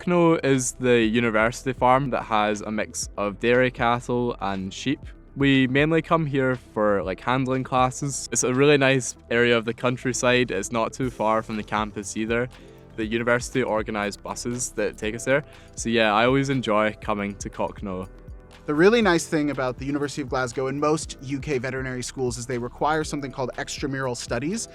Cochno is the university farm that has a mix of dairy cattle and sheep. We mainly come here for handling classes. It's a really nice area of the countryside. It's not too far from the campus either. The university organise buses that take us there. So yeah, I always enjoy coming to Cochno. The really nice thing about the University of Glasgow and most UK veterinary schools is they require something called extramural studies.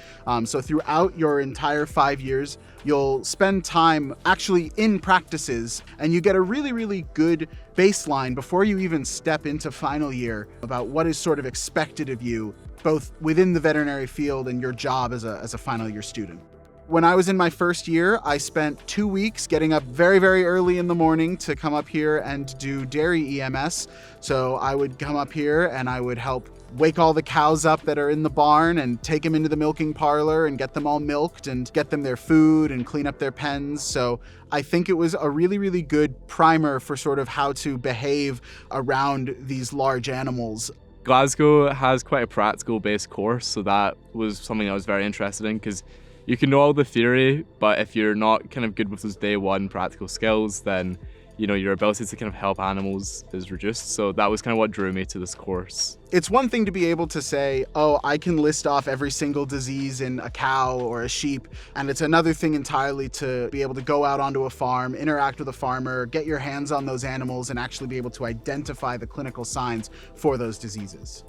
So throughout your entire 5 years, you'll spend time actually in practices, and you get a really, really good baseline before you even step into final year about what is sort of expected of you, both within the veterinary field and your job as a final year student. When I was in my first year, I spent 2 weeks getting up very, very early in the morning to come up here and do dairy EMS. So I would come up here and I would help wake all the cows up that are in the barn and take them into the milking parlor and get them all milked and get them their food and clean up their pens. So I think it was a really, really good primer for sort of how to behave around these large animals. Glasgow has quite a practical-based course, so that was something I was very interested in because you can know all the theory, but if you're not kind of good with those day one practical skills, then your ability to kind of help animals is reduced. So that was kind of what drew me to this course. It's one thing to be able to say, oh, I can list off every single disease in a cow or a sheep. And it's another thing entirely to be able to go out onto a farm, interact with a farmer, get your hands on those animals, and actually be able to identify the clinical signs for those diseases.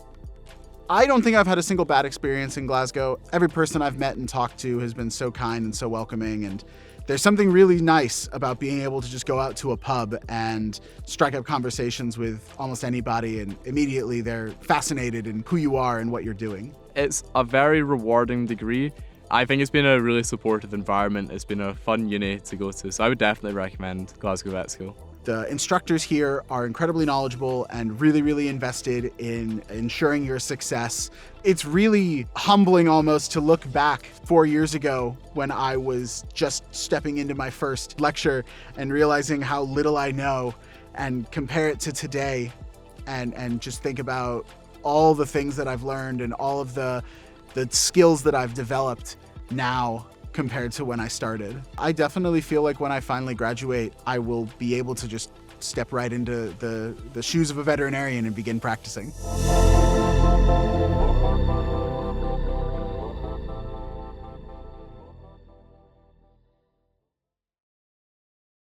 I don't think I've had a single bad experience in Glasgow. Every person I've met and talked to has been so kind and so welcoming, and there's something really nice about being able to just go out to a pub and strike up conversations with almost anybody, and immediately they're fascinated in who you are and what you're doing. It's a very rewarding degree. I think it's been a really supportive environment. It's been a fun uni to go to, so I would definitely recommend Glasgow Vet School. The instructors here are incredibly knowledgeable and really, really invested in ensuring your success. It's really humbling almost to look back 4 years ago when I was just stepping into my first lecture and realizing how little I know, and compare it to today and just think about all the things that I've learned and all of the skills that I've developed now compared to when I started. I definitely feel like when I finally graduate, I will be able to just step right into the shoes of a veterinarian and begin practicing.